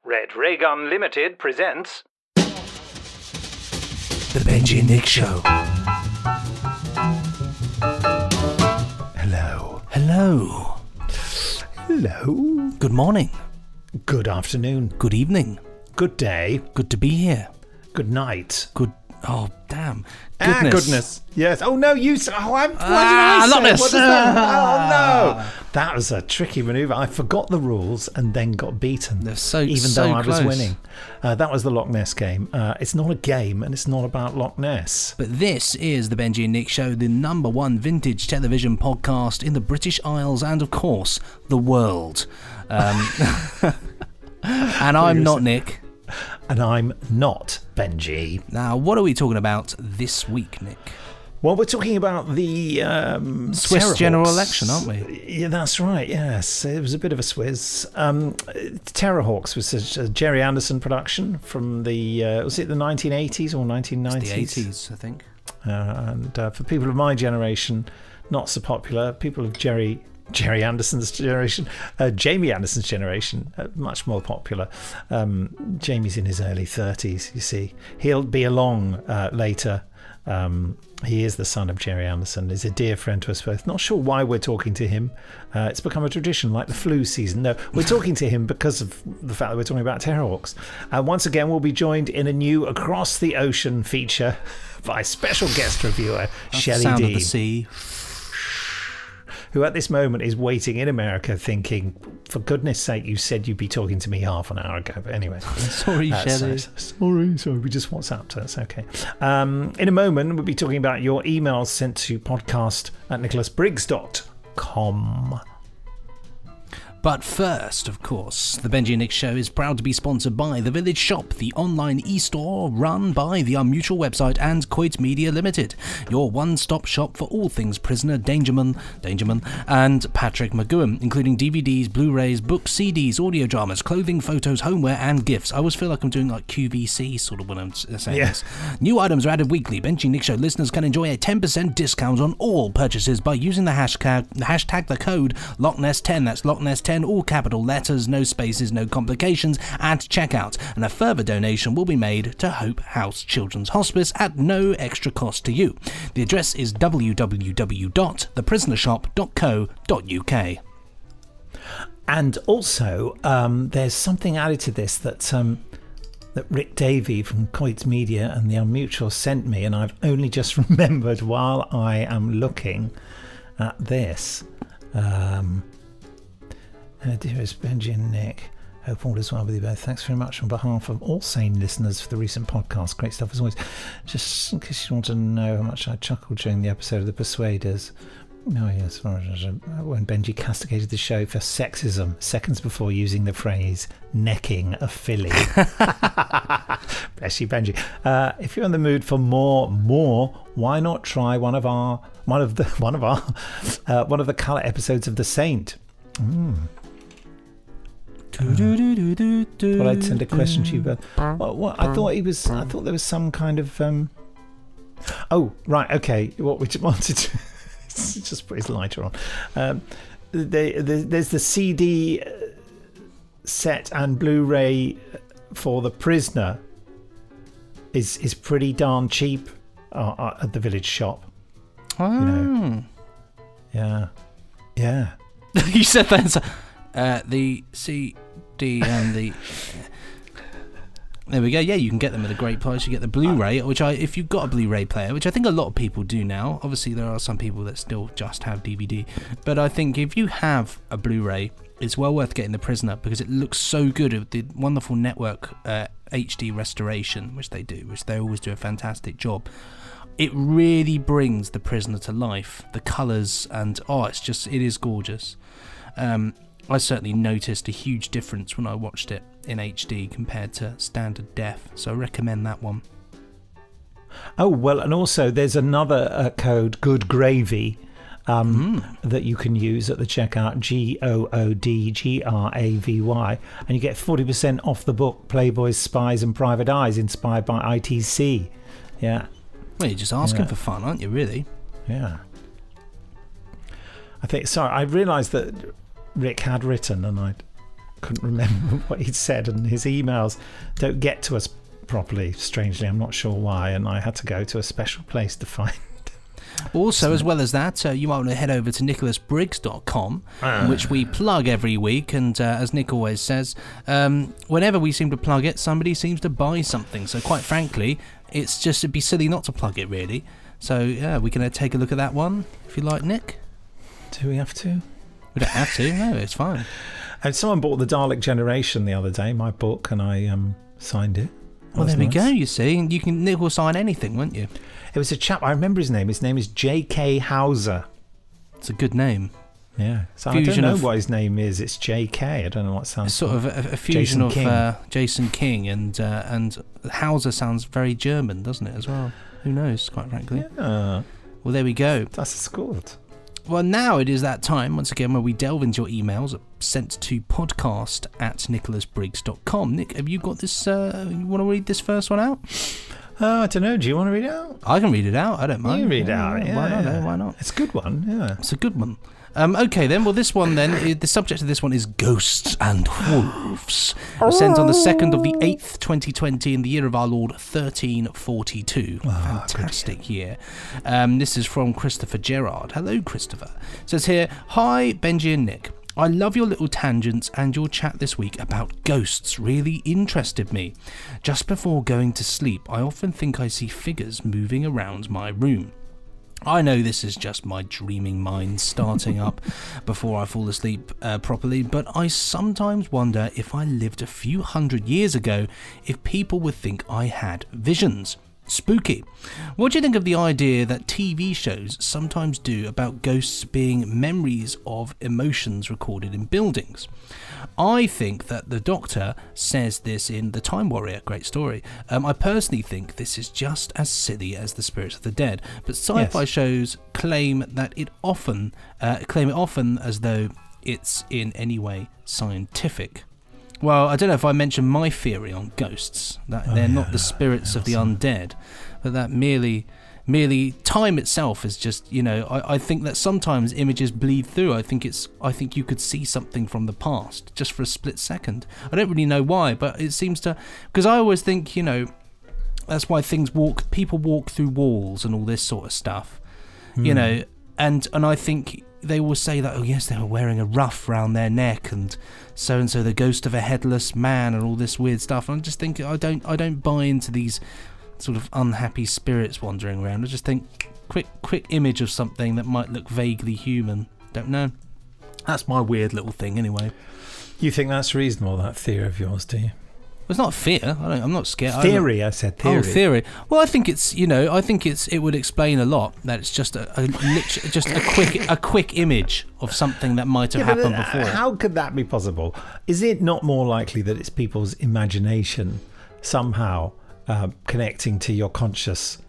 Red Ray Gun Limited presents The Benji and Nick Show. Hello. Hello. Hello. Good morning. Good afternoon. Good evening. Good day. Good to be here. Good night. Good. Oh, damn. Goodness. Yes. Oh, no, you... Oh, what did Loch I say? Ness. What is that? Oh, no. That was a tricky manoeuvre. I forgot the rules and then got beaten. They're so even so though I close. was winning. That was the Loch Ness game. It's not a game and it's not about Loch Ness. But this is the Benji and Nick Show, the number one vintage television podcast in the British Isles and, of course, the world. And I'm not Nick. And I'm not Benji. Now, what are we talking about this week, Nick? Well, we're talking about the Swiss Terrahawks. general election, aren't we? Yeah, that's right, yes. It was a bit of a Swizz. Terrahawks was a Jerry Anderson production from the, was it the 1980s or 1990s? It's the 80s, I think. And for people of my generation, not so popular. People of Jerry Anderson's generation, Jamie Anderson's generation, much more popular. Jamie's in his early 30s, you see. He'll be along later. He is the son of Jerry Anderson. He's a dear friend to us both. Not sure why we're talking to him. It's become a tradition, like the flu season. No, we're talking to him because of the fact that we're talking about Terrahawks. Once again, we'll be joined in a new Across the Ocean feature by special guest reviewer, Shelley Sound Dean. of the sea. Who at this moment is waiting in America thinking, for goodness sake, you said you'd be talking to me half an hour ago. But anyway. Sorry, Shelley. Sorry, we just WhatsApped her. It's okay. In a moment, we'll be talking about your emails sent to podcast@nicholasbriggs.com. But first, of course, the Benji and Nick Show is proud to be sponsored by The Village Shop, the online e-store run by the Unmutual website and Coit Media Limited, your one-stop shop for all things Prisoner, Dangerman, and Patrick McGowan, including DVDs, Blu-rays, books, CDs, audio dramas, clothing, photos, homeware, and gifts. I always feel like I'm doing like QVC sort of when I'm saying this. New items are added weekly. Benji and Nick Show listeners can enjoy a 10% discount on all purchases by using the hashtag code LochNess10. That's LochNess10, all capital letters, no spaces, no complications, at checkout. And a further donation will be made to Hope House Children's Hospice at no extra cost to you. The address is www.theprisonershop.co.uk. And also, there's something added to this that Rick Davey from Coit Media and the Unmutual sent me, and I've only just remembered while I am looking at this. Dearest Benji and Nick, hope all is well with you both. Thanks very much on behalf of all sane listeners for the recent podcast. Great stuff as always. Just in case you want to know how much I chuckled during the episode of The Persuaders. Oh yes, when Benji castigated the show for sexism seconds before using the phrase necking a filly. Bless you, Benji. If you're in the mood for more, why not try one of the colour episodes of The Saint? Well, I'd send a question to you, but what I thought there was some kind of oh right, okay, what we wanted to just put his lighter on. There's the CD set and Blu-ray for The Prisoner is pretty darn cheap at the Village Shop. Oh, you know. Yeah. You said that. The CD and the... There we go. Yeah, you can get them at a great price. You get the Blu-ray, if you've got a Blu-ray player, which I think a lot of people do now. Obviously, there are some people that still just have DVD. But I think if you have a Blu-ray, it's well worth getting The Prisoner because it looks so good with the wonderful network HD restoration, which they always do a fantastic job. It really brings The Prisoner to life. The colours and it is gorgeous. I certainly noticed a huge difference when I watched it in HD compared to standard def, so I recommend that one. Oh, well, and also there's another code, Good Gravy, that you can use at the checkout, GOODGRAVY, and you get 40% off the book Playboys, Spies and Private Eyes, inspired by ITC. Yeah. Well, you're just asking for fun, aren't you, really? Yeah. I realised that Rick had written, and I'd couldn't remember what he'd said, and his emails don't get to us properly, strangely. I'm not sure why, and I had to go to a special place to find. Also, as well as that, you might want to head over to nicholasbriggs.com, which we plug every week, and as Nick always says, whenever we seem to plug it, somebody seems to buy something. So quite frankly, it'd be silly not to plug it, really. So yeah, we can take a look at that one, if you like, Nick. Do we have to? We don't have to, no, it's fine. And someone bought The Dalek Generation the other day, my book, and I signed it. Well, there we go, you see. Nick will sign anything, won't you? It was a chap, I remember his name. His name is J.K. Hauser. It's a good name. Yeah. So I don't know what his name is. It's J.K. I don't know what sounds. It's sort of a fusion of Jason King and Hauser sounds very German, doesn't it, as well? Who knows, quite frankly. Yeah. Well, there we go. That's good. Well, now it is that time, once again, where we delve into your emails sent to podcast@nicholasbriggs.com. Nick, have you got this? You want to read this first one out? I don't know. Do you want to read it out? I can read it out. I don't mind. You read it out. Yeah, why not? Yeah. Why not? It's a good one. Yeah. It's a good one. Okay then, well this one then, the subject of this one is Ghosts and Wolves. It was sent on the 2nd of the 8th, 2020, in the year of our Lord 1342. Fantastic year. This is from Christopher Gerard. Hello, Christopher. It says here, hi, Benji and Nick. I love your little tangents, and your chat this week about ghosts really interested me. Just before going to sleep, I often think I see figures moving around my room. I know this is just my dreaming mind starting up before I fall asleep properly, but I sometimes wonder if I lived a few hundred years ago, if people would think I had visions. Spooky. What do you think of the idea that TV shows sometimes do about ghosts being memories of emotions recorded in buildings? I think that the Doctor says this in The Time Warrior, great story. I personally think this is just as silly as the spirits of the dead, but sci-fi shows claim it often as though it's in any way scientific. Well, I don't know if I mentioned my theory on ghosts, that they're not the spirits of the undead, but that merely time itself is just, I think that sometimes images bleed through. I think you could see something from the past just for a split second. I don't really know why, but it seems to, because I always think, that's why people walk through walls and all this sort of stuff, and I think they will say that, oh yes, they were wearing a ruff round their neck and so the ghost of a headless man and all this weird stuff. And I just think I don't buy into these sort of unhappy spirits wandering around. I just think quick image of something that might look vaguely human. Don't know. That's my weird little thing anyway. You think that's reasonable, that theory of yours, do you? It's not fear. I'm not scared. Theory, I said theory. Oh, theory. Well, I think it would explain a lot. That it's just a quick image of something that might have happened before. How could that be possible? Is it not more likely that it's people's imagination somehow connecting to your conscious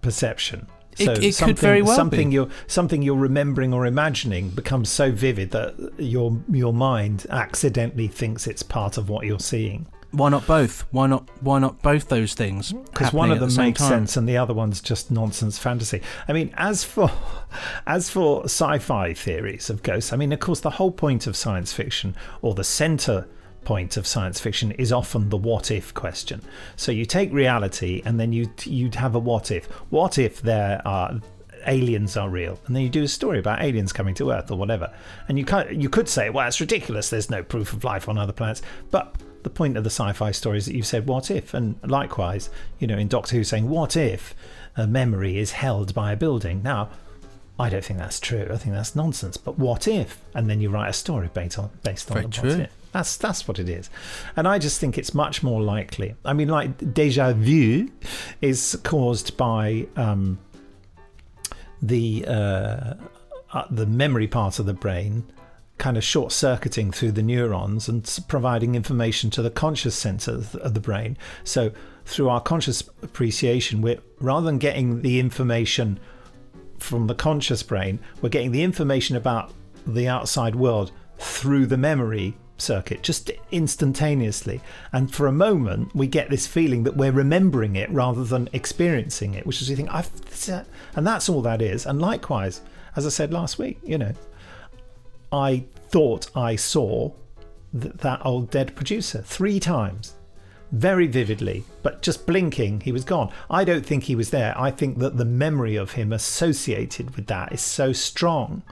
perception? So it could very well be. Something you're remembering or imagining becomes so vivid that your mind accidentally thinks it's part of what you're seeing. Why not both? Why not both those things? Because one of them makes sense and the other one's just nonsense fantasy. I mean, as for sci-fi theories of ghosts, I mean, of course, the whole point of science fiction, or the centre point of science fiction, is often the what if question. So you take reality and then you'd have a what if. What if aliens are real? And then you do a story about aliens coming to Earth or whatever. And you could say, well, it's ridiculous. There's no proof of life on other planets. But the point of the sci-fi story is that you've said what if, and likewise, in Doctor Who saying what if a memory is held by a building. Now, I don't think that's true. I think that's nonsense. But what if? And then you write a story based on the what if. That's what it is. And I just think it's much more likely. I mean, like déjà vu is caused by the memory part of the brain kind of short-circuiting through the neurons and providing information to the conscious center of the brain. So through our conscious appreciation, we're, rather than getting the information from the conscious brain, we're getting the information about the outside world through the memory circuit, just instantaneously. And for a moment, we get this feeling that we're remembering it rather than experiencing it, which is, you think, and that's all that is. And likewise, as I said last week, I thought I saw that old dead producer 3 times. Very vividly, but just blinking, he was gone. I don't think he was there. I think that the memory of him associated with that is so strong.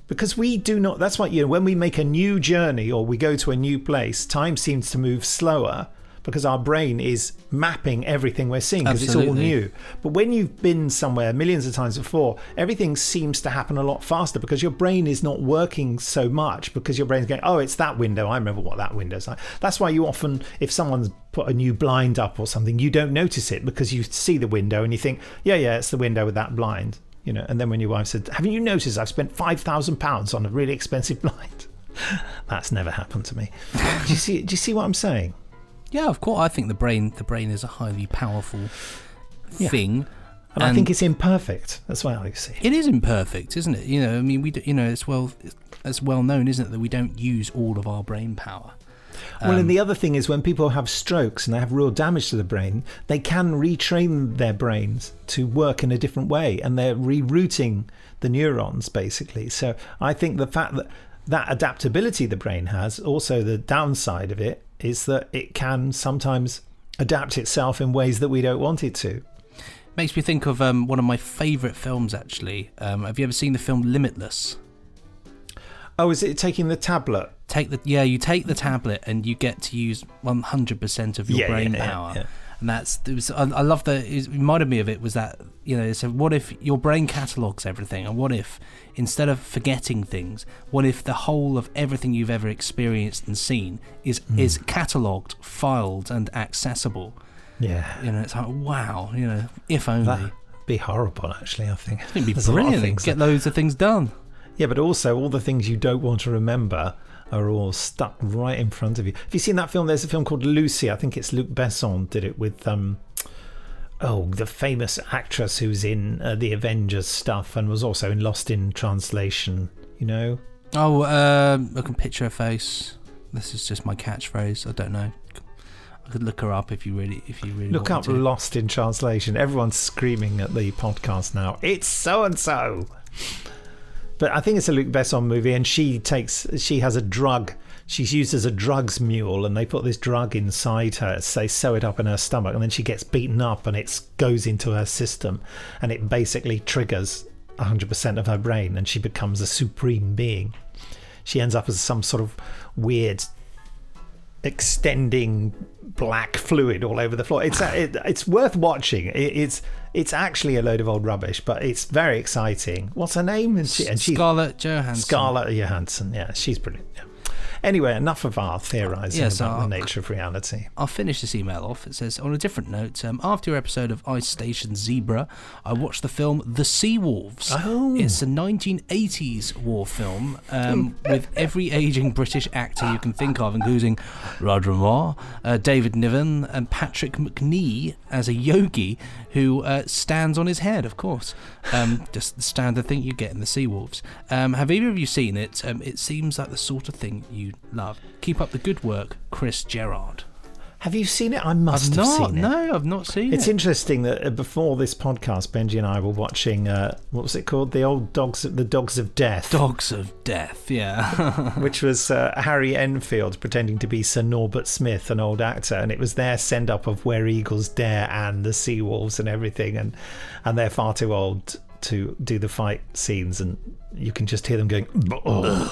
Because we do not, that's why, when we make a new journey or we go to a new place, time seems to move slower because our brain is mapping everything we're seeing because it's all new. But when you've been somewhere millions of times before, everything seems to happen a lot faster because your brain is not working so much because your brain's going, oh, it's that window. I remember what that window's like. That's why you often, if someone's put a new blind up or something, you don't notice it because you see the window and you think, yeah, it's the window with that blind. And then when your wife said, haven't you noticed I've spent £5,000 on a really expensive blind? That's never happened to me. Do you see what I'm saying? Yeah, of course. I think the brain is a highly powerful thing, and I think it's imperfect. That's why I see it. It is imperfect, isn't it? I mean, it's well known, isn't it, that we don't use all of our brain power. Well, and the other thing is when people have strokes and they have real damage to the brain, they can retrain their brains to work in a different way, and they're rerouting the neurons basically. So I think the fact that adaptability the brain has, also the downside of it is that it can sometimes adapt itself in ways that we don't want it to. Makes me think of one of my favourite films, actually. Have you ever seen the film Limitless? Oh, is it taking the tablet? You take the tablet and you get to use 100% of your brain power. Yeah. And I love that. It reminded me of it was that, so what if your brain catalogues everything, and what if instead of forgetting things, what if the whole of everything you've ever experienced and seen is catalogued, filed and accessible? Yeah. It's like, wow, if only. That'd be horrible, actually, I think. It'd be brilliant. Get loads of things done. Yeah, but also all the things you don't want to remember are all stuck right in front of you. Have you seen that film? There's a film called Lucy. I think it's Luc Besson did it with the famous actress who's in the Avengers stuff and was also in Lost in Translation. I can picture her face. This is just my catchphrase. I don't know. I could look her up if you really look up to. Lost in Translation. Everyone's screaming at the podcast now. It's so and so. But I think it's a Luc Besson movie, and she has a drug. She's used as a drugs mule, and they put this drug inside her. So they sew it up in her stomach, and then she gets beaten up, and it goes into her system, and it basically triggers 100% of her brain, and she becomes a supreme being. She ends up as some sort of weird extending black fluid all over the floor. It's worth watching. It's actually a load of old rubbish, but it's very exciting. What's her name? Scarlett Johansson. Scarlett Johansson. Yeah, she's brilliant. Yeah. Anyway, enough of our theorising about the nature of reality. I'll finish this email off. It says, on a different note, after your episode of Ice Station Zebra, I watched the film The Seawolves. Oh. It's a 1980s war film with every aging British actor you can think of, including Roger Moore, David Niven, and Patrick McNee as a yogi who stands on his head, of course. Just the standard thing you get in The Seawolves. Have either of you seen it? It seems like the sort of thing you love. Keep up the good work, Chris Gerard. Have you seen it? I must have seen it. No, I've not seen it. It's interesting that before this podcast, Benji and I were watching, what was it called? The Dogs of Death. Dogs of Death, yeah. Which was Harry Enfield pretending to be Sir Norbert Smith, an old actor, and it was their send-up of Where Eagles Dare and the Seawolves and everything, and they're far too old to do the fight scenes, and you can just hear them going and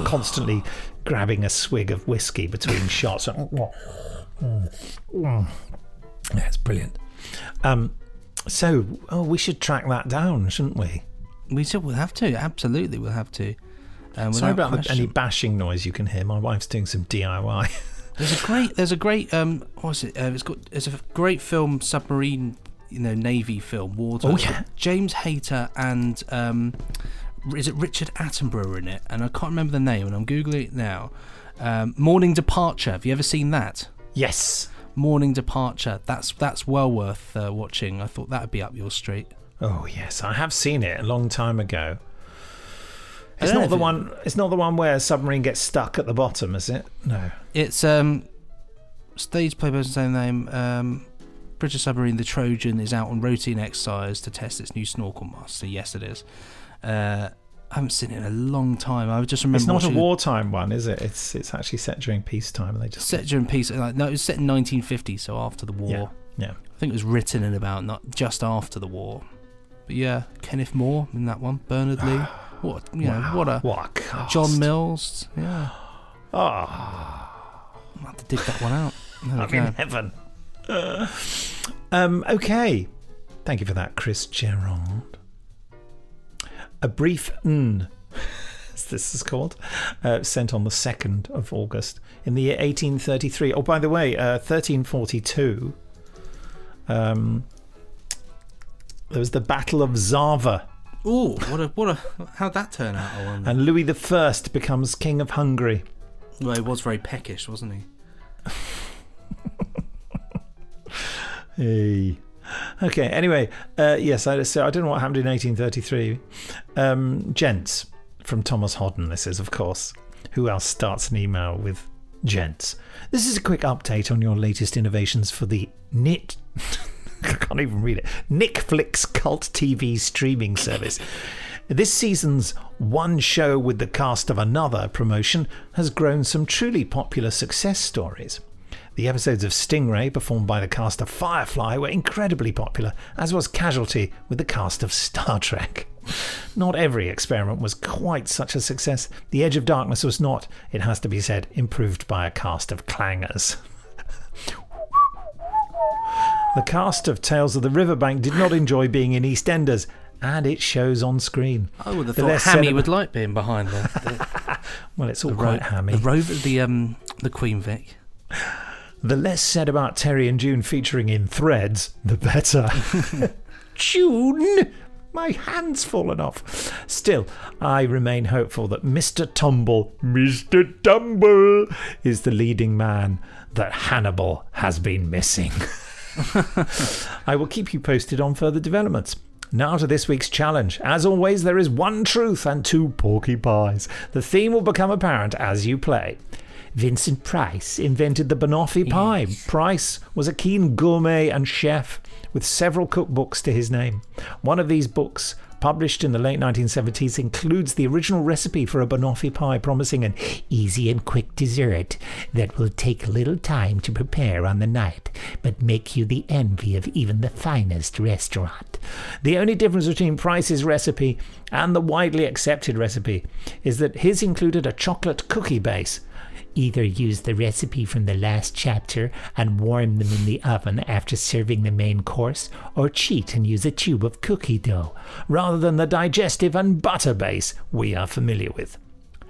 constantly grabbing a swig of whiskey between shots. Yeah, it's brilliant. So we should track that down, shouldn't we? We'll have to. Absolutely, we'll have to. Sorry about any bashing noise you can hear. My wife's doing some DIY. There's a great what's it? It's a great film, submarine, Navy film, wartime. Oh yeah, James Hayter and is it Richard Attenborough in it? And I can't remember the name, and I'm googling it now. Morning Departure. Have you ever seen that? Yes. Morning Departure. That's well worth watching. I thought that would be up your street. Oh yes, I have seen it a long time ago. It's not the one. It's not the one where a submarine gets stuck at the bottom, is it? No. It's stage play person same name. British submarine, the Trojan, is out on routine exercise to test its new snorkel master. Yes, it is. I haven't seen it in a long time. I just remember. It's not a wartime one, is it? It's actually set during peacetime, and they just set during peace. No, it was set in 1950, so after the war. Yeah. I think it was written in about not just after the war. But yeah, Kenneth More in that one, Bernard Lee. What a cast. John Mills. Yeah. Oh, I'll have to dig that one out. I'm in heaven. Okay. Thank you for that, Chris Gerard. A brief as this is called, sent on the 2nd of August in the year 1833. Oh, by the way, 1342. There was the Battle of Zava. Oh, what a! How'd that turn out? I wonder. And Louis I becomes King of Hungary. Well, he was very peckish, wasn't he? Hey. Okay, anyway, yes, so I don't know what happened in 1833. Gents, from Thomas Hodden, this is, of course. Who else starts an email with gents? This is a quick update on your latest innovations for the I can't even read it. Nickflix cult TV streaming service. This season's One Show with the Cast of Another promotion has grown some truly popular success stories. The episodes of Stingray, performed by the cast of Firefly, were incredibly popular, as was Casualty with the cast of Star Trek. Not every experiment was quite such a success. The Edge of Darkness was not, it has to be said, improved by a cast of clangers. The cast of Tales of the Riverbank did not enjoy being in EastEnders, and it shows on screen. I would have thought Hammy would like being behind the well, it's all quite hammy. The Queen Vic. The less said about Terry and June featuring in Threads, the better. June! My hand's fallen off. Still, I remain hopeful that Mr. Tumble is the leading man that Hannibal has been missing. I will keep you posted on further developments. Now to this week's challenge. As always, there is one truth and two porky pies. The theme will become apparent as you play. Vincent Price invented the banoffee pie. Price was a keen gourmet and chef with several cookbooks to his name. One of these books, published in the late 1970s, includes the original recipe for a banoffee pie, promising an easy and quick dessert that will take little time to prepare on the night, but make you the envy of even the finest restaurant. The only difference between Price's recipe and the widely accepted recipe is that his included a chocolate cookie base. Either use the recipe from the last chapter and warm them in the oven after serving the main course, or cheat and use a tube of cookie dough, rather than the digestive and butter base we are familiar with.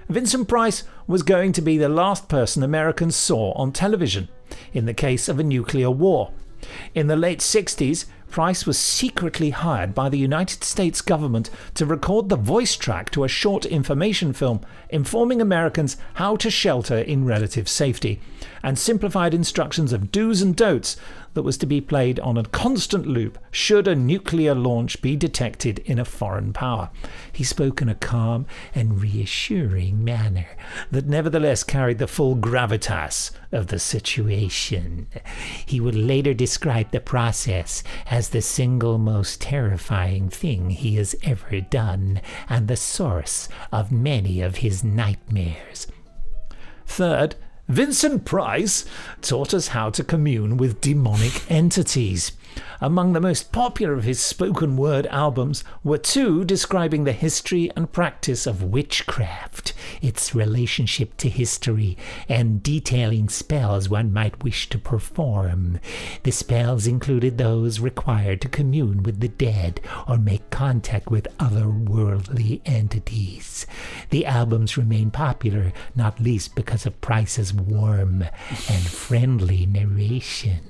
Vincent Price was going to be the last person Americans saw on television, in the case of a nuclear war. In the late 60s, Price was secretly hired by the United States government to record the voice track to a short information film informing Americans how to shelter in relative safety, and simplified instructions of do's and don'ts that was to be played on a constant loop should a nuclear launch be detected in a foreign power. He spoke in a calm and reassuring manner that nevertheless carried the full gravitas of the situation. He would later describe the process as the single most terrifying thing he has ever done and the source of many of his nightmares. Third, Vincent Price taught us how to commune with demonic entities. Among the most popular of his spoken word albums were two describing the history and practice of witchcraft, its relationship to history, and detailing spells one might wish to perform. The spells included those required to commune with the dead or make contact with otherworldly entities. The albums remain popular, not least because of Price's warm and friendly narration.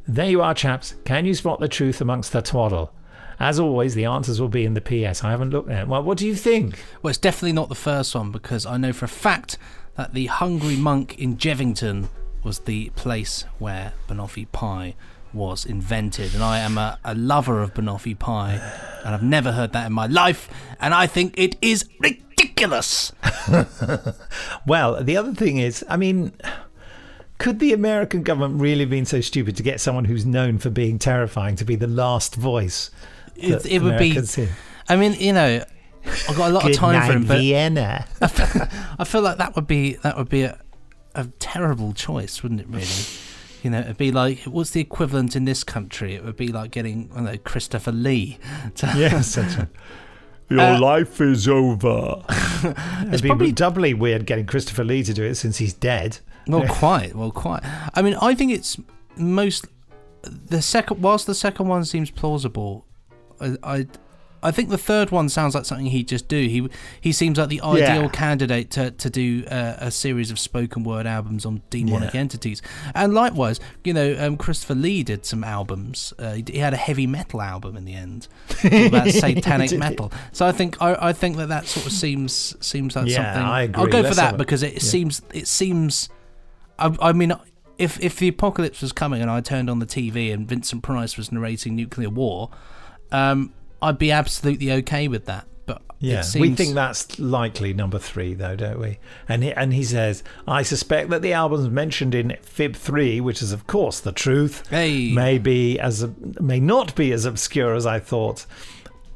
There you are, chaps. Can you spot the truth amongst the twaddle? As always, the answers will be in the PS. I haven't looked at it. Well, what do you think? Well, it's definitely not the first one, because I know for a fact that the Hungry Monk in Jevington was the place where banoffee pie was invented. And I am a lover of banoffee pie, and I've never heard that in my life, and I think it is ridiculous. Well, the other thing is, I mean, could the American government really have been so stupid to get someone who's known for being terrifying to be the last voice? It would be. I mean, you know, I've got a lot of time for him. But Vienna. I feel like that would be a terrible choice, wouldn't it? Really, you know, it'd be like, what's the equivalent in this country? It would be like getting, I don't know, Christopher Lee. Yes, your life is over. It'd be probably doubly weird getting Christopher Lee to do it since he's dead. Well, quite. I mean, I think it's whilst the second one seems plausible, I think the third one sounds like something he'd just do. He seems like the ideal candidate to do a series of spoken word albums on demonic entities. And likewise, you know, Christopher Lee did some albums. He had a heavy metal album in the end about satanic metal. So I think that sort of seems like something. I agree. I'll go for that because it seems. I mean, if the apocalypse was coming and I turned on the TV and Vincent Price was narrating nuclear war, I'd be absolutely okay with that. But it seems... we think that's likely number 3, though, don't we? And he says, I suspect that the albums mentioned in Fib 3, which is of course the truth, may not be as obscure as I thought.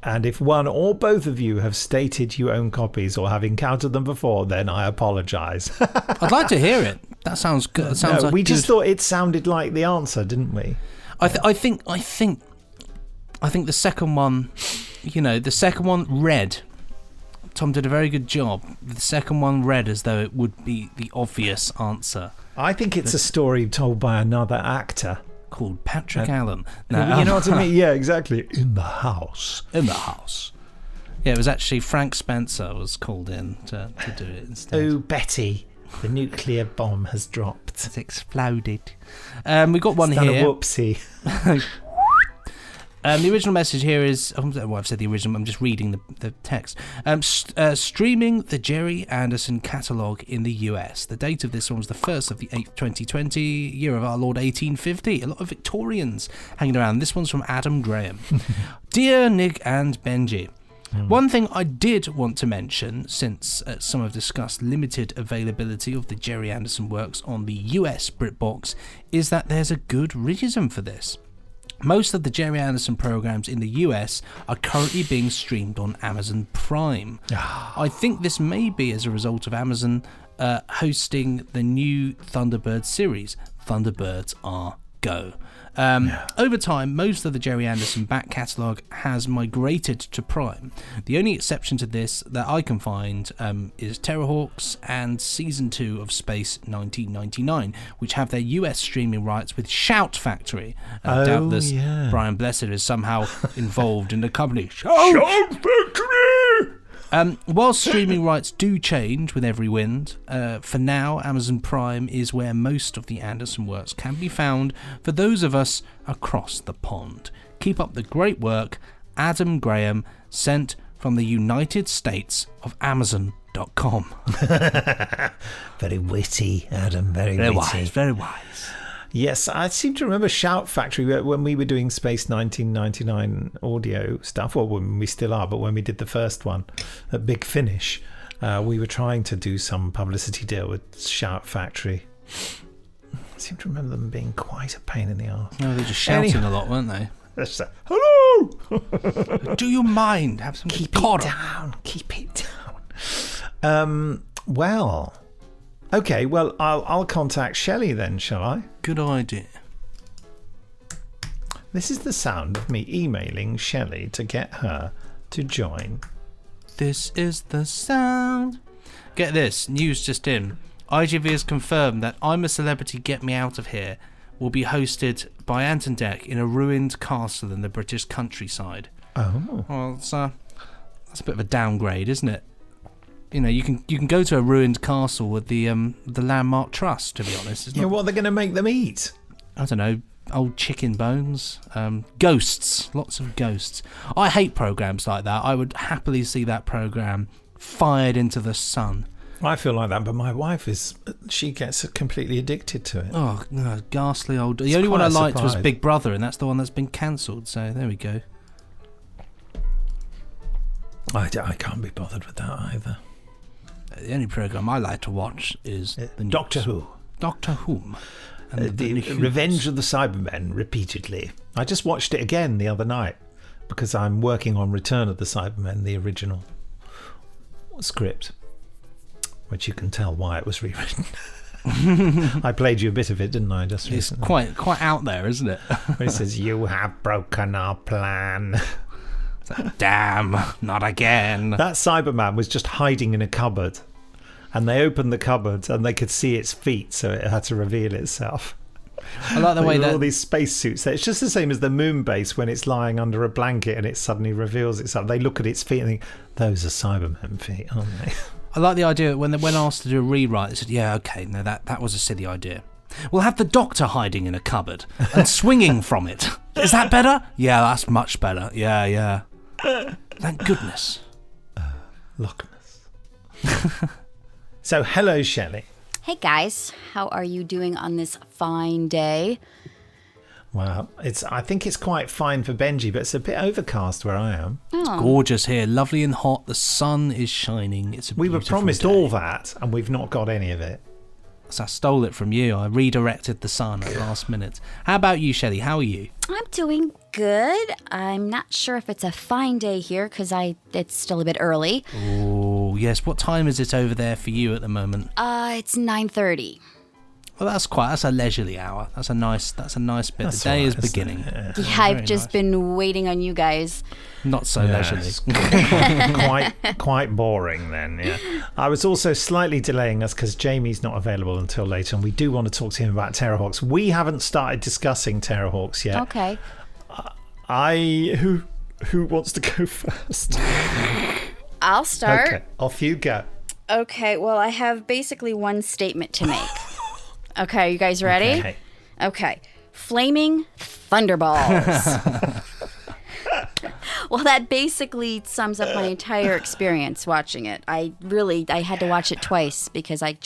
And if one or both of you have stated you own copies or have encountered them before, then I apologise. I'd like to hear it. That sounds good. We just thought it sounded like the answer, didn't we? I think the second one, you know, read. Tom did a very good job. The second one read as though it would be the obvious answer. I think it's a story told by another actor called Patrick Allen. No, you know what I mean? Yeah, exactly. In the house. Yeah, it was actually Frank Spencer was called in to do it instead. Oh, Betty, the nuclear bomb has dropped. It's exploded. We've got one here. A whoopsie. The original message here is... well, I've said the original. I'm just reading the text. Streaming the Jerry Anderson catalogue in the US. The date of this one was the 1st of the 8th, 2020, year of our Lord 1850. A lot of Victorians hanging around. This one's from Adam Graham. Dear Nick and Benji, one thing I did want to mention, since some have discussed limited availability of the Jerry Anderson works on the US BritBox, is that there's a good reason for this. Most of the Jerry Anderson programs in the US are currently being streamed on Amazon Prime. I think this may be as a result of Amazon hosting the new Thunderbird series. Thunderbirds are go. Over time, most of the Jerry Anderson back catalogue has migrated to Prime. The only exception to this that I can find is Terrahawks and Season 2 of Space 1999, which have their US streaming rights with Shout Factory. Doubtless Brian Blessed is somehow involved in the company. Shout Factory! While streaming rights do change with every wind, for now Amazon Prime is where most of the Anderson works can be found for those of us across the pond. Keep up the great work. Adam Graham, sent from the United States of Amazon.com. Very witty, Adam, very witty. Very wise. Yes, I seem to remember Shout Factory when we were doing Space 1999 audio stuff, well, when we still are, but when we did the first one at Big Finish, we were trying to do some publicity deal with Shout Factory. I seem to remember them being quite a pain in the arse. No, they were just shouting a lot, weren't they? Hello! Do you mind? Have some Keep it down. Well... Okay, well, I'll contact Shelley then, shall I? Good idea. This is the sound of me emailing Shelley to get her to join. This is the sound. Get this, news just in. IGV has confirmed that I'm a Celebrity Get Me Out of Here will be hosted by Ant and Dec in a ruined castle in the British countryside. Oh. Well, that's a bit of a downgrade, isn't it? You know, you can go to a ruined castle with the Landmark Trust, to be honest. What are they going to make them eat? I don't know, old chicken bones, ghosts, lots of ghosts. I hate programmes like that. I would happily see that programme fired into the sun. I feel like that, but my wife she gets completely addicted to it. Oh, no, ghastly old... The only one I liked was Big Brother, and that's the one that's been cancelled, so there we go. I can't be bothered with that either. The only programme I like to watch is the Doctor Who. Doctor Who. And the Revenge of the Cybermen, repeatedly. I just watched it again the other night because I'm working on Return of the Cybermen, the original. script, which you can tell why it was rewritten. I played you a bit of it, didn't I? Just recently. It's quite out there, isn't it? Where it says, "You have broken our plan." Damn, not again. That Cyberman was just hiding in a cupboard, and they opened the cupboard and they could see its feet, so it had to reveal itself. I like the way that all these spacesuits. It's just the same as the moon base when it's lying under a blanket and it suddenly reveals itself. They look at its feet and think, "Those are Cyberman feet, aren't they?" I like the idea when asked to do a rewrite, they said, "Yeah, okay, no, that was a silly idea. We'll have the Doctor hiding in a cupboard and swinging from it. Is that better? Yeah, that's much better. Yeah. Thank goodness." Loch Ness. So, hello, Shelley. Hey guys, how are you doing on this fine day? Well, I think it's quite fine for Benji, but it's a bit overcast where I am. It's gorgeous here, lovely and hot. The sun is shining. It's a We were beautiful promised day. all that, and we've not got any of it. So I stole it from you. I redirected the sun at the last minute. How about you, Shelley? How are you? I'm doing good. I'm not sure if it's a fine day here because it's still a bit early. Oh, yes. What time is it over there for you at the moment? It's 9:30. Well, that's a leisurely hour. That's a nice bit. That's The day all is right, beginning. isn't it? Yeah, Very I've just nice. been waiting on you guys. Not so leisurely. Quite boring then, yeah. I was also slightly delaying us because Jamie's not available until later, and we do want to talk to him about Terrahawks. We haven't started discussing Terrahawks yet. Okay. Who wants to go first? I'll start. Okay, off you go. Okay, well, I have basically one statement to make. Okay, you guys ready? Okay. Flaming Thunderballs. Well, that basically sums up my entire experience watching it. I had to watch it twice because I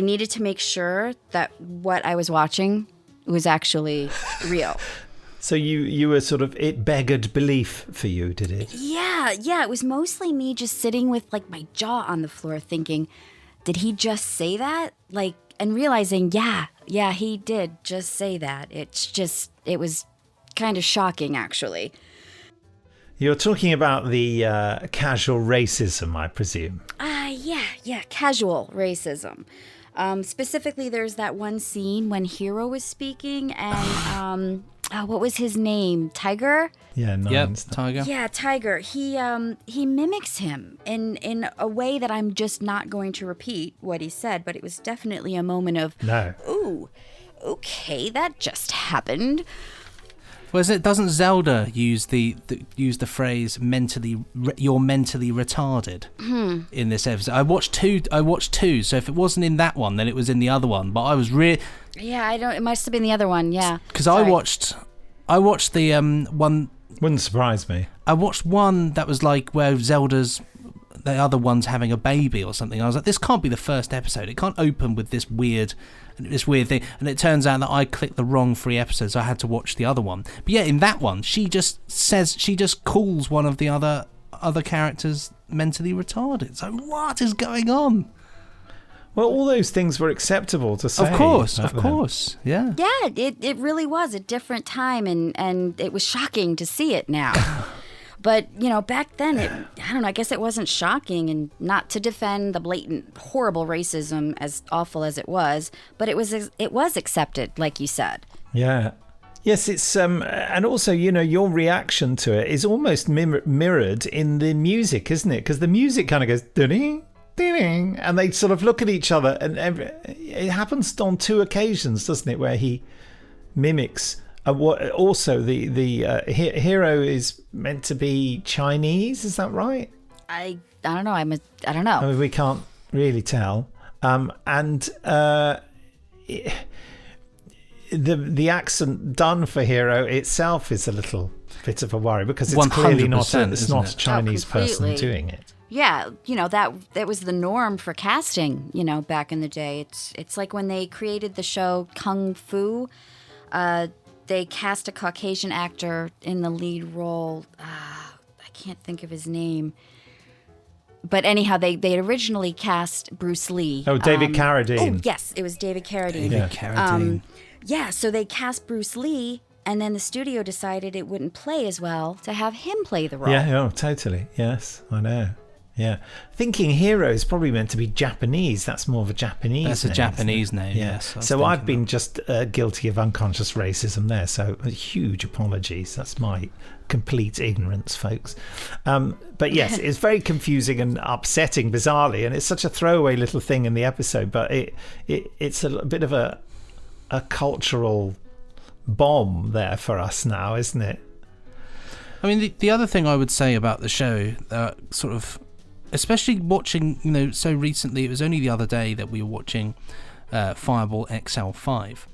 needed to make sure that what I was watching was actually real. So you were sort of, it beggared belief for you, did it? Yeah, it was mostly me just sitting with like my jaw on the floor thinking, did he just say that? Like, and realizing, yeah, he did just say that. It was kind of shocking, actually. You're talking about the casual racism, I presume. Yeah, casual racism. Specifically, there's that one scene when Hero was speaking and, what was his name? Tiger? Yeah, Yep, Tiger. Yeah, Tiger. He mimics him in a way that I'm just not going to repeat what he said, but it was definitely a moment of, No. ooh, okay, that just happened. Doesn't Zelda use the phrase you're mentally retarded in this episode? I watched two, so if it wasn't in that one, then it was in the other one. But I was Yeah, it must have been the other one, yeah. because I watched the one. Wouldn't surprise me. I watched one that was like where the other one's having a baby or something. I was like, this can't be the first episode. It can't open with this weird thing. And it turns out that I clicked the wrong 3 episodes. So I had to watch the other one. But yeah, in that one, she just calls one of the other characters mentally retarded. So what is going on? Well, all those things were acceptable to say. Of course, yeah. Yeah, it really was a different time, and it was shocking to see it now. But, back then, I don't know, I guess it wasn't shocking, and not to defend the blatant, horrible racism as awful as it was, but it was accepted, like you said. Yeah. Yes, it's and also, your reaction to it is almost mirrored in the music, isn't it? Because the music kind of goes ding, ding, and they sort of look at each other, and it happens on 2 occasions, doesn't it, where he mimics. What also the hero is meant to be Chinese? Is that right? I don't know. I don't know. I mean, we can't really tell. The accent done for hero itself is a little bit of a worry because it's clearly not a Chinese person doing it. Yeah, that was the norm for casting. Back in the day, it's like when they created the show Kung Fu. They cast a Caucasian actor in the lead role. I can't think of his name. But anyhow, they originally cast Bruce Lee. Oh, David Carradine. Oh, yes, it was David Carradine. David Carradine. Yeah, so they cast Bruce Lee, and then the studio decided it wouldn't play as well to have him play the role. Yeah, totally. Yes, I know. Yeah. Thinking Hero is probably meant to be Japanese. That's more of a Japanese name. That's a Japanese name, yes. So I've been just guilty of unconscious racism there. So huge apologies. That's my complete ignorance, folks. But yes, it's very confusing and upsetting, bizarrely. And it's such a throwaway little thing in the episode. But it's a bit of a cultural bomb there for us now, isn't it? I mean, the other thing I would say about the show, sort of, especially watching, so recently, it was only the other day that we were watching Fireball XL5.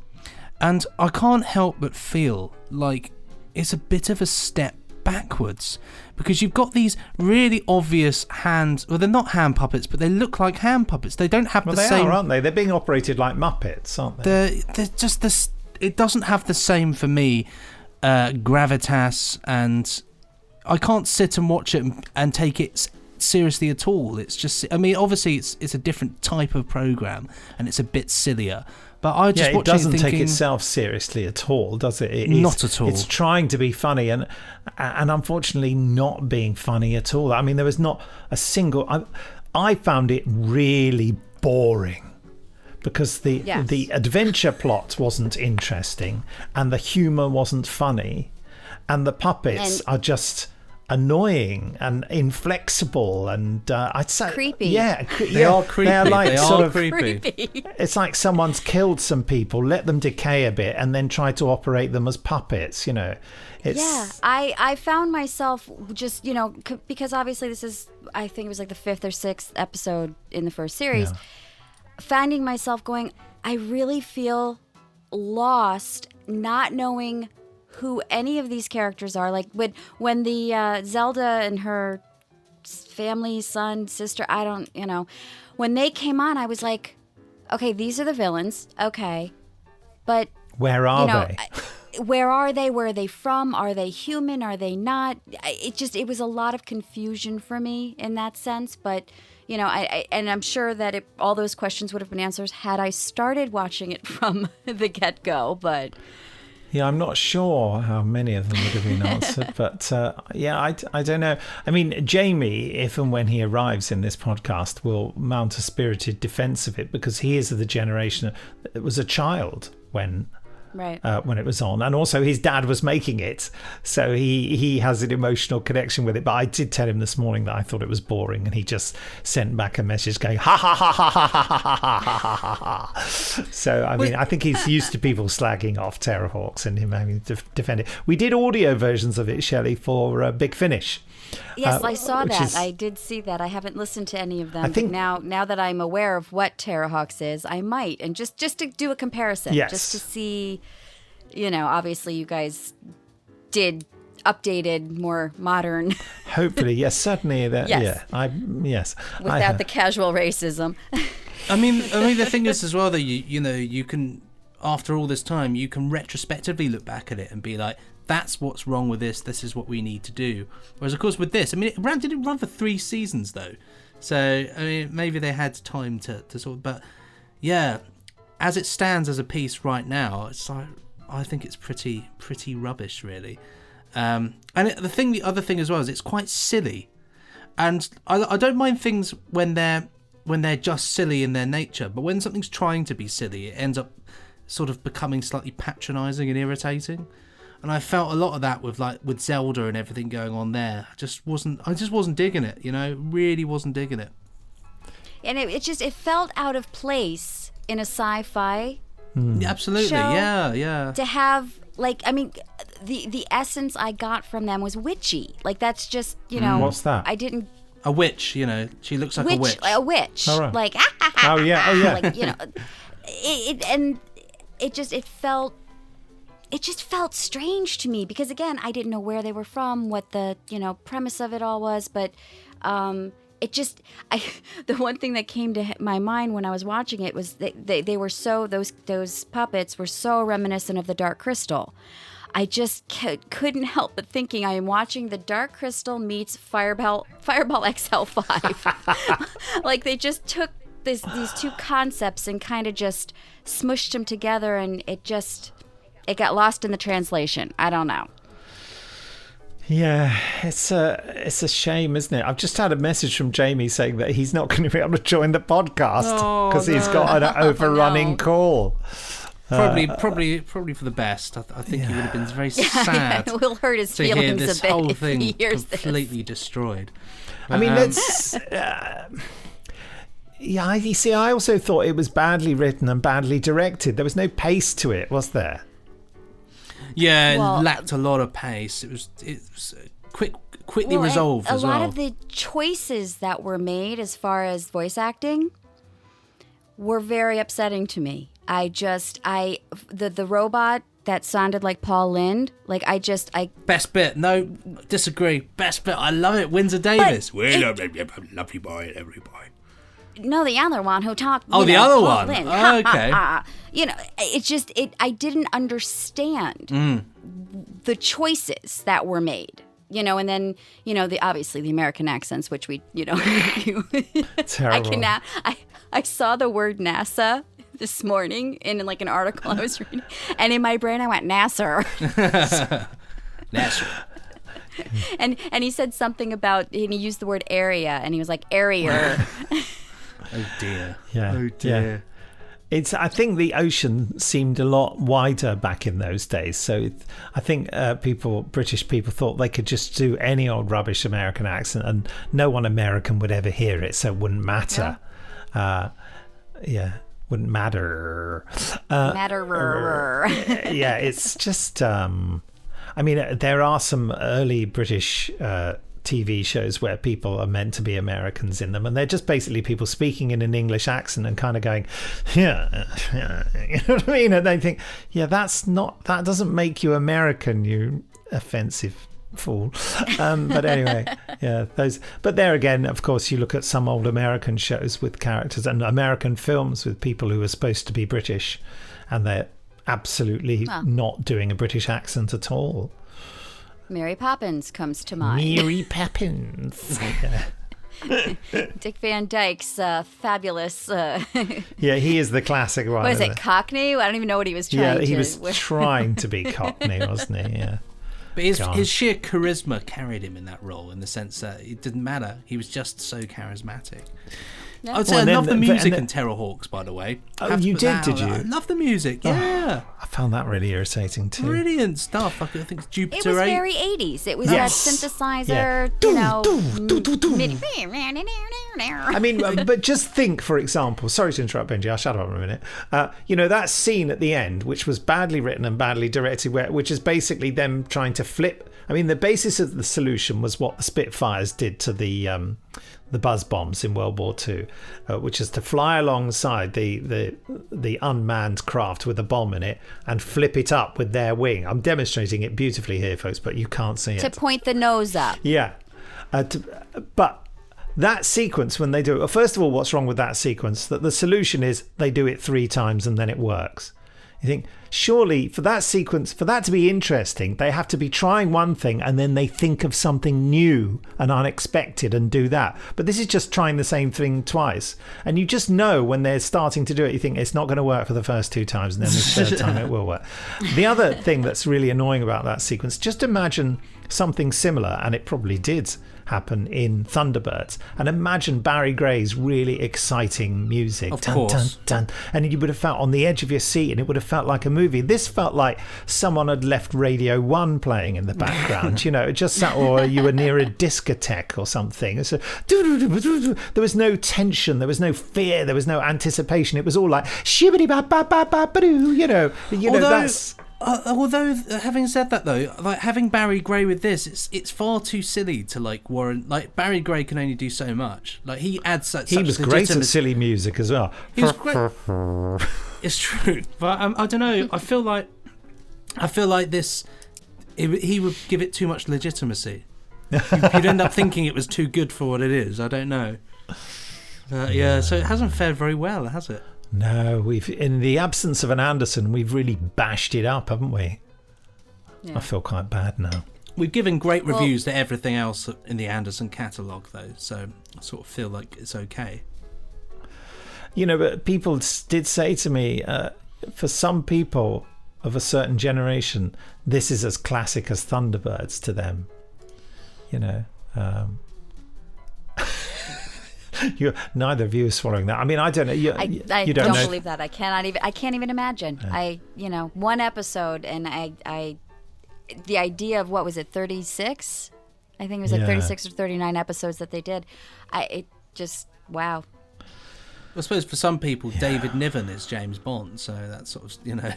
And I can't help but feel like it's a bit of a step backwards, because you've got these really obvious hands. Well, they're not hand puppets, but they look like hand puppets. They don't have the same. Well, they are, aren't they? They're being operated like Muppets, aren't they? They're just this. It doesn't have the same for me gravitas, and I can't sit and watch it and take it seriously at all. It's just, I mean, obviously it's a different type of program and it's a bit sillier. But I just it doesn't take itself seriously at all, does it? Not at all. It's trying to be funny and unfortunately not being funny at all. I mean, there was not a single. I found it really boring because the adventure plot wasn't interesting and the humour wasn't funny, and the puppets are just annoying and inflexible and I'd say creepy. They are creepy. They're like they sort are of creepy. It's like someone's killed some people, let them decay a bit, and then try to operate them as puppets. I found myself just because obviously this is, I think it was like the 5th or 6th episode in the first series, finding myself going, I really feel lost, not knowing who any of these characters are. Like when the Zelda and her family, son, sister, when they came on, I was like, okay, these are the villains, okay, but where are they? Where are they? Where are they from? Are they human? Are they not? It was a lot of confusion for me in that sense, but and I'm sure that all those questions would have been answered had I started watching it from the get-go, but yeah, I'm not sure how many of them would have been answered, but I don't know. I mean, Jamie, if and when he arrives in this podcast, will mount a spirited defense of it because he is of the generation that was a child when it was on, and also his dad was making it, so he has an emotional connection with it. But I did tell him this morning that I thought it was boring, and he just sent back a message going ha ha ha ha ha ha ha ha ha ha. So I mean, I think he's used to people slagging off Terrahawks and him having to defend it. We did audio versions of it, Shelley, for Big Finish. Yes, I saw that. I did see that. I haven't listened to any of them. I think now that I'm aware of what Terrahawks is, I might, and just to do a comparison, just to see, obviously you guys did updated, more modern. Hopefully, yes, certainly that. Yes. Without the casual racism. I mean, the thing is as well that you can, after all this time, you can retrospectively look back at it and be like, that's what's wrong with this. This is what we need to do. Whereas, of course, with this, I mean, it didn't run for 3 seasons though, so I mean, maybe they had time to sort of. But yeah, as it stands as a piece right now, it's like I think it's pretty rubbish, really. And the other thing as well is it's quite silly, and I don't mind things when they're just silly in their nature, but when something's trying to be silly, it ends up sort of becoming slightly patronising and irritating. And I felt a lot of that with Zelda and everything going on there. I just wasn't digging it, really wasn't digging it. And it felt out of place in a sci-fi absolutely show. Yeah. To have the essence I got from them was witchy. Like that's just what's that? I didn't. A witch, she looks like a witch. A witch, oh, right. like oh yeah. It just felt strange to me because, again, I didn't know where they were from, what the premise of it all was, but the one thing that came to my mind when I was watching it was they were so, those puppets were so reminiscent of the Dark Crystal. I just couldn't help but thinking I am watching the Dark Crystal meets Fireball XL5. Like they just took these two concepts and kind of just smushed them together, and it got lost in the translation. I don't know. Yeah, it's a shame, isn't it? I've just had a message from Jamie saying that he's not going to be able to join the podcast because he's got an overrunning call. Probably for the best. I think he would have been very sad. It will hurt his to hear feelings this a bit whole if thing he hears completely destroyed. I mean, let's. Yeah, you see, I also thought it was badly written and badly directed. There was no pace to it, was there? Yeah, Well, it lacked a lot of pace. It was quickly resolved as well. A lot of the choices that were made as far as voice acting were very upsetting to me. The robot that sounded like Paul Lynde, Best bit, no, disagree. Best bit, I love it. Windsor Davis. Lovely boy, every boy. No, the other one who talked. Oh, the other one. Lynde. Oh, okay. I didn't understand the choices that were made. And then obviously the American accents, which we Terrible. I saw the word NASA this morning in an article I was reading, and in my brain I went NASA. NASA. And he said something about, and he used the word area, and he was like area. Oh dear. Yeah. Oh dear. Yeah. I think the ocean seemed a lot wider back in those days. So I think British people thought they could just do any old rubbish American accent and no one American would ever hear it. So it wouldn't matter. Wouldn't matter. Yeah, it's just... I mean, there are some early British... TV shows where people are meant to be Americans in them, and they're just basically people speaking in an English accent and kind of going, yeah, you know what I mean? And they think, yeah, that doesn't make you American, you offensive fool. But anyway, yeah, those. But there again, of course, you look at some old American shows with characters and American films with people who are supposed to be British, and they're absolutely not doing a British accent at all. Mary Poppins comes to mind. Mary Poppins. Dick Van Dyke's fabulous... Yeah, he is the classic one. What is it, Cockney? I don't even know what he was trying to... Yeah, he was trying to be Cockney, wasn't he? Yeah. But his sheer charisma carried him in that role, in the sense that it didn't matter. He was just so charismatic. Yeah. I'd say I love the music in Terrahawks, by the way. Oh, you did you? I love the music, yeah. Oh, I found that really irritating too. Brilliant stuff. I think it's Jupiter 8. It was very 80s. It was that synthesizer, I mean, but just think, for example, sorry to interrupt, Benji, I'll shut up for a minute. That scene at the end, which was badly written and badly directed, which is basically them trying to flip. I mean, the basis of the solution was what the Spitfires did to the buzz bombs in World War II, which is to fly alongside the unmanned craft with a bomb in it and flip it up with their wing. I'm demonstrating it beautifully here, folks, but you can't see it. To point the nose up. Yeah. But that sequence, when they do it, well, first of all, what's wrong with that sequence? That the solution is they do it 3 times and then it works. You think, surely for that sequence, for that to be interesting, they have to be trying one thing and then they think of something new and unexpected and do that. But this is just trying the same thing twice. And you just know when they're starting to do it, you think it's not going to work for the first 2 times and then the third time it will work. The other thing that's really annoying about that sequence, just imagine something similar, and it probably did happen in Thunderbirds, and imagine Barry Gray's really exciting music, of course, dun, dun, and you would have felt on the edge of your seat, and it would have felt like a movie. This felt like someone had left Radio 1 playing in the background. It just sat, or you were near a discotheque or something. So there was no tension, there was no fear, there was no anticipation. It was all like shibbity ba ba ba ba ba doo. That's. Although, having said that though, like having Barry Gray with this, it's far too silly to warrant. Like Barry Gray can only do so much. Like he adds such. He was great at silly music as well. He was great. It's true, but I don't know. I feel like this. He would give it too much legitimacy. You'd end up thinking it was too good for what it is. I don't know. Yeah, so it hasn't fared very well, has it? No, in the absence of an Anderson, we've really bashed it up, haven't we? Yeah. I feel quite bad now. We've given great reviews to everything else in the Anderson catalogue, though, so I sort of feel like it's okay. But people did say to me, for some people of a certain generation, this is as classic as Thunderbirds to them. you know. Neither of you is swallowing that. I mean, I don't know. I you don't know. believe that. I can't even imagine. One episode, and I the idea of, what was it, 36? I think it was like 36 or 39 episodes that they did. Wow. I suppose for some people, David Niven is James Bond, so that's sort of, you know.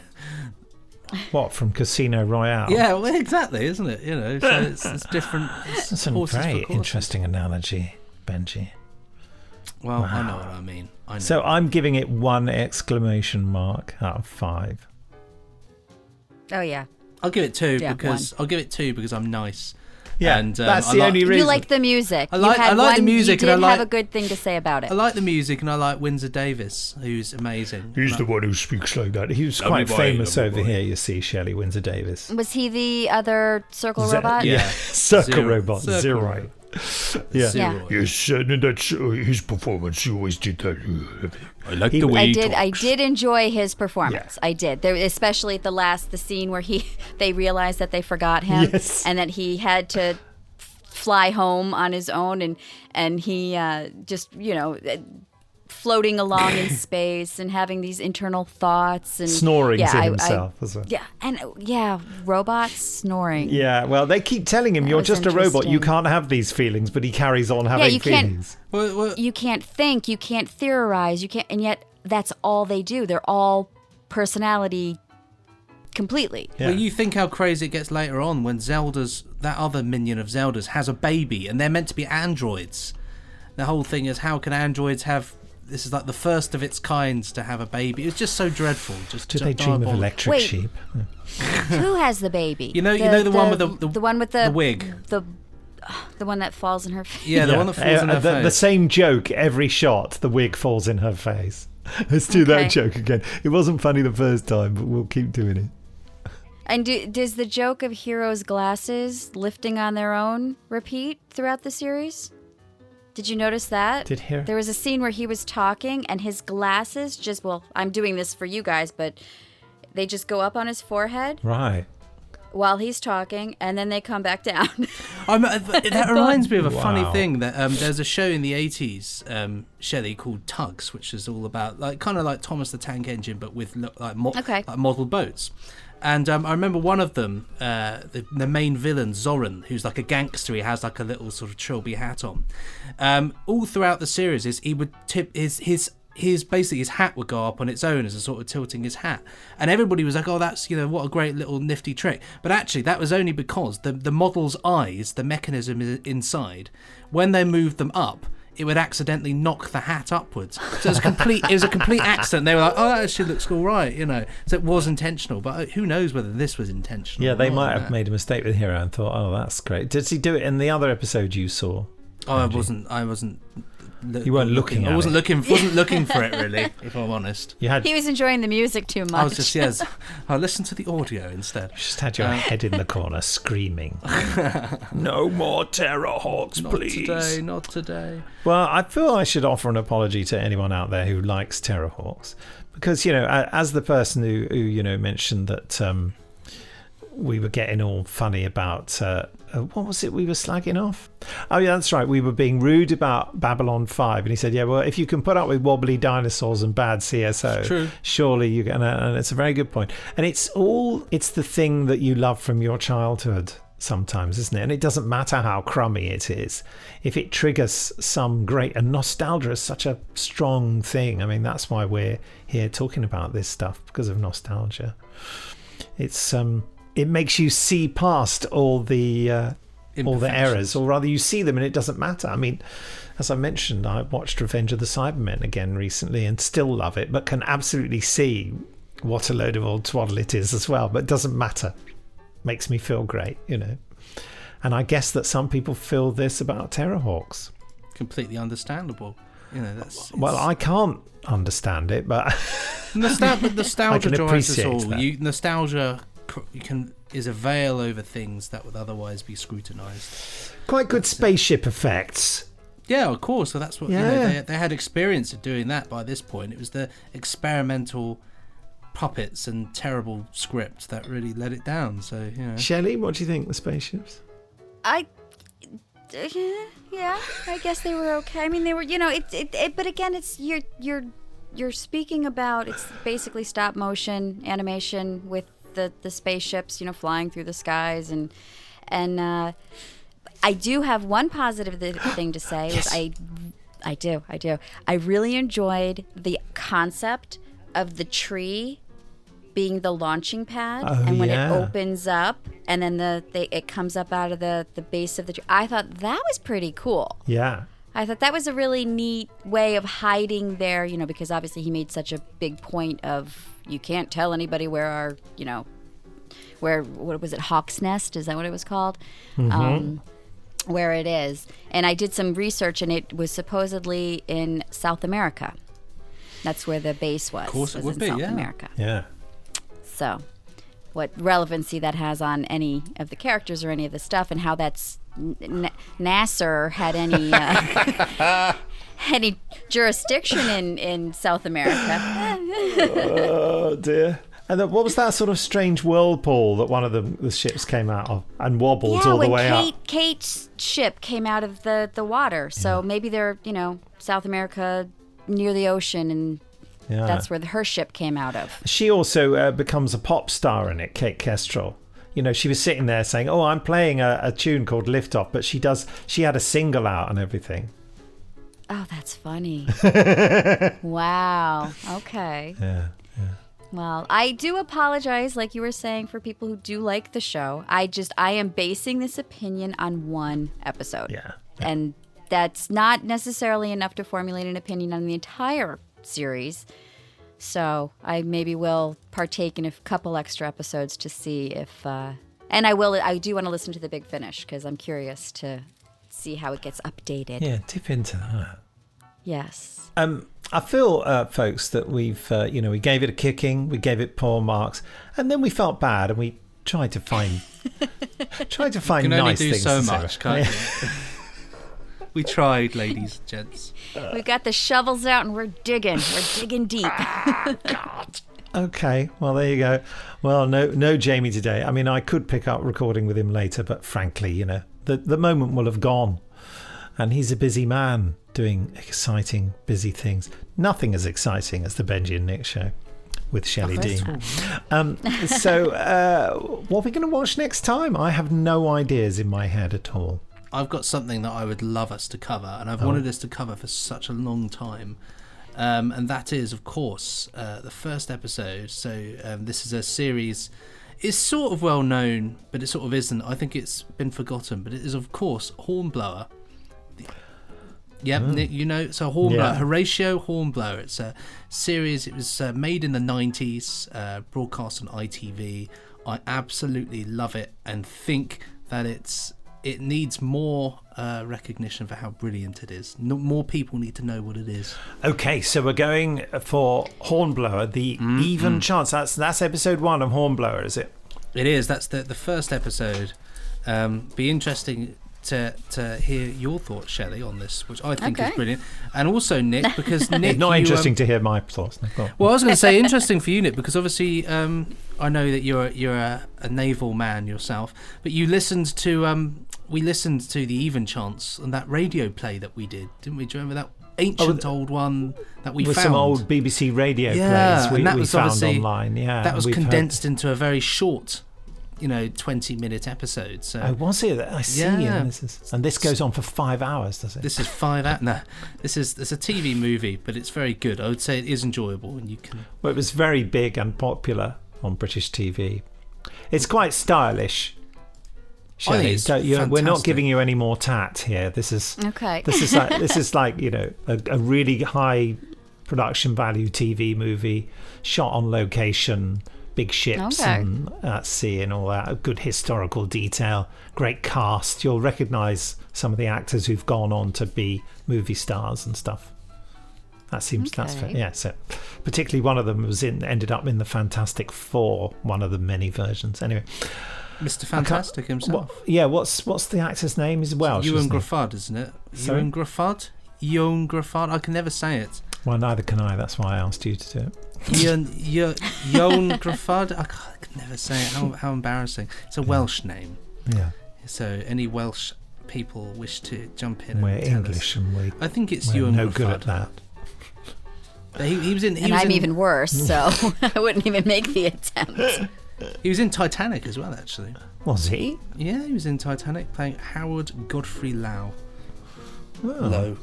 What, from Casino Royale? Yeah, well, exactly, isn't it? You know, so it's different. That's a very interesting analogy, Benji. Well, wow. I know what I mean. So I'm giving it 1 exclamation mark out of 5. Oh yeah. I'll give it 2 because I'm nice. Yeah, and that's the only reason. You like the music. I like the music, you and have a good thing to say about it. I like the music, and I like Windsor Davis, who's amazing. He's the one who speaks like that. He was quite famous over here, you see, Shelley, Windsor Davis. Was he the other circle robot? Yeah, circle robot, Zero. Yeah. Yes, and that's his performance. He always did that. I like the way he talks. I did enjoy his performance. Yeah. I did. There, especially at the scene where they realized that they forgot him, and that he had to fly home on his own, and he just, you know, floating along in space and having these internal thoughts and snoring to himself as well. Yeah, and robots snoring. Yeah, well, they keep telling him, you're just a robot. You can't have these feelings, but he carries on having feelings. You can't think, you can't theorize, and yet that's all they do. They're all personality completely. Yeah. Well, you think how crazy it gets later on when that other minion of Zelda's has a baby, and they're meant to be androids. The whole thing is, how can androids have... This is like the first of its kind to have a baby. It's just so dreadful. Do they dream of electric sheep? Who has the baby? You know the one with the one with the wig. The one that falls in her face. Yeah, the one that falls in her face. The same joke every shot. The wig falls in her face. Let's do that joke again. It wasn't funny the first time, but we'll keep doing it. And does the joke of Hero's glasses lifting on their own repeat throughout the series? Did you notice that? There was a scene where he was talking and his glasses just, I'm doing this for you guys, but they just go up on his forehead. Right. While he's talking, and then they come back down. That reminds me of a funny thing that there's a show in the 80s, Shelley, called Tugs, which is all about kind of like Thomas the Tank Engine, but with like model boats. And I remember one of them, the main villain, Zoran, who's like a gangster. He has like a little sort of trilby hat on. All throughout the series, he would tip his hat would go up on its own as a sort of tilting his hat, and everybody was like, "Oh, that's, you know, what a great little nifty trick." But actually, that was only because the model's eyes, the mechanism inside, when they moved them up, it would accidentally knock the hat upwards. So it was a complete accident. They were like, "Oh, that actually looks all right," you know. So it was intentional, but who knows whether this was intentional? Yeah, they might have made a mistake with Hero and thought, "Oh, that's great." Did he do it in the other episode you saw? Oh, I wasn't. You weren't looking at it. Wasn't looking for it, really, if I'm honest. He was enjoying the music too much. I was just, I listened to the audio instead. You just had your head in the corner screaming. No more Terrahawks, please. Not today. Well, I feel I should offer an apology to anyone out there who likes Terrahawks. Because, you know, as the person who you know, mentioned that we were getting all funny about... what was it we were slagging off? Oh, yeah, that's right. We were being rude about Babylon 5. And he said, yeah, well, if you can put up with wobbly dinosaurs and bad CSO, True. Surely you can. And it's a very good point. And it's the thing that you love from your childhood sometimes, isn't it? And it doesn't matter how crummy it is. If it triggers some great... And nostalgia is such a strong thing. I mean, that's why we're here talking about this stuff, because of nostalgia. It's... It makes you see past all the errors, or rather, you see them and it doesn't matter. I mean, as I mentioned, I watched Revenge of the Cybermen again recently and still love it, but can absolutely see what a load of old twaddle it is as well. But it doesn't matter. Makes me feel great, you know. And I guess that some people feel this about Terrahawks. Completely understandable. You know, well, I can't understand it, but nostalgia drives us all. That. Nostalgia. Is a veil over things that would otherwise be scrutinised. Quite good spaceship effects. Yeah, of course. So that's what you know, they had experience of doing that by this point. It was the experimental puppets and terrible script that really let it down. So, you know. Shelley, what do you think of the spaceships? Yeah, I guess they were okay. I mean, they were, but again, it's you're speaking about, it's basically stop motion animation with the spaceships, flying through the skies, and I do have one positive thing to say. Yes. I do. I really enjoyed the concept of the tree being the launching pad, and when it opens up, and then it comes up out of the base of the tree. I thought that was pretty cool. Yeah. I thought that was a really neat way of hiding their, because obviously he made such a big point of, you can't tell anybody where our, what was it, Hawk's Nest? Is that what it was called? Mm-hmm. Where it is. And I did some research, and it was supposedly in South America. That's where the base was. Of course it would be, South yeah. America. Yeah. So, what relevancy that has on any of the characters or any of the stuff, and how that's Nasser had any jurisdiction in South America. Oh dear. And what was that sort of strange whirlpool that one of the ships came out of and wobbled all the way up? Kate's ship came out of the water, so maybe they're South America near the ocean, and that's where her ship came out of. She also becomes a pop star in it, Kate Kestrel. She was sitting there saying, "Oh, I'm playing a tune called Lift Off," but she had a single out and everything. Oh, that's funny. Wow. Okay. Yeah. Well, I do apologize, like you were saying, for people who do like the show. I am basing this opinion on one episode. Yeah. And that's not necessarily enough to formulate an opinion on the entire series. So I maybe will partake in a couple extra episodes to see if... and I do want to listen to The Big Finish, because I'm curious to see how it gets updated. Yeah, dip into that. Yes. I feel, folks, that we've, we gave it a kicking, we gave it poor marks, and then we felt bad, and we tried to find nice things. You can only do so to say. much, can't you? We tried, ladies and gents. We've got the shovels out, and we're digging. We're digging deep. God. Okay, well, there you go. Well, no Jamie today. I mean, I could pick up recording with him later, but frankly, the moment will have gone. And he's a busy man doing exciting, busy things. Nothing as exciting as the Benji and Nick show with Shelley Dean. So what are we going to watch next time? I have no ideas in my head at all. I've got something that I would love us to cover, and I've wanted us to cover for such a long time. And that is, of course, the first episode. So this is a series. It's sort of well known, but it sort of isn't. I think it's been forgotten, but it is, of course, Hornblower. Yep, Nick, so Hornblower, Horatio Hornblower. It's a series. It was made in the 90s, broadcast on ITV. I absolutely love it and think that it needs more recognition for how brilliant it is. More people need to know what it is. Okay, so we're going for Hornblower, the even chance. That's episode 1 of Hornblower, is it? It is. That's the first episode. Be interesting to hear your thoughts, Shelley, on this, which I think is brilliant. And also, Nick, because Nick... Not interesting to hear my thoughts. Well, I was going to say interesting for you, Nick, because obviously I know that you're a naval man yourself, but you listened to... we listened to the Even Chance and that radio play that we did, didn't we? Do you remember that ancient old one that we with found? Some old BBC radio plays we found online. Yeah, that was condensed into a very short... 20-minute episode. So was it? I see. Yeah. And this goes on for 5 hours, does it? This is 5 hours. No, it's a TV movie, but it's very good. I would say it is enjoyable, and you can. Well, it was very big and popular on British TV. It's quite stylish. Shelley, we're not giving you any more tat here. This is okay. This is like a really high production value TV movie shot on location. Big ships and at sea and all that. Good historical detail. Great cast. You'll recognise some of the actors who've gone on to be movie stars and stuff. That seems that's fair. Yeah. So particularly one of them ended up in the Fantastic Four, one of the many versions. Anyway, Mr. Fantastic himself. What's the actor's name? Is Welsh. Ewan Gruffudd, isn't it? Ewan Gruffudd. Ewan Gruffudd. I can never say it. Well, neither can I. That's why I asked you to do it. Ewan Gruffudd. I can never say it. How embarrassing. It's a Welsh name. Yeah. So any Welsh people wish to jump in. We're and tell English, us. and I think it's we're you and no Wolfhard. good at that. He was in. And I'm even worse, so I wouldn't even make the attempt. He was in Titanic as well, actually. Was he? Yeah, he was in Titanic playing Howard Godfrey Lau. Oh. Low.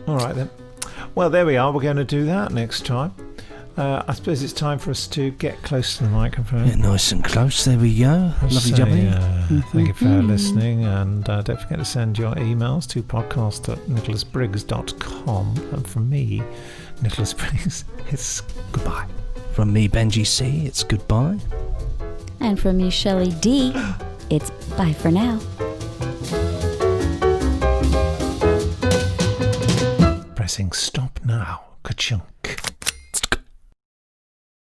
All right then. Well, there we are. We're going to do that next time. I suppose it's time for us to get close to the microphone. Yeah, nice and close. There we go. Lovely jubbly. Thank you for listening, and don't forget to send your emails to podcast@nicholasbriggs.com. And from me, Nicholas Briggs, it's goodbye. From me, Benji C, it's goodbye. And from me, Shelley D, it's bye for now. Pressing stop now. Ka-chunk.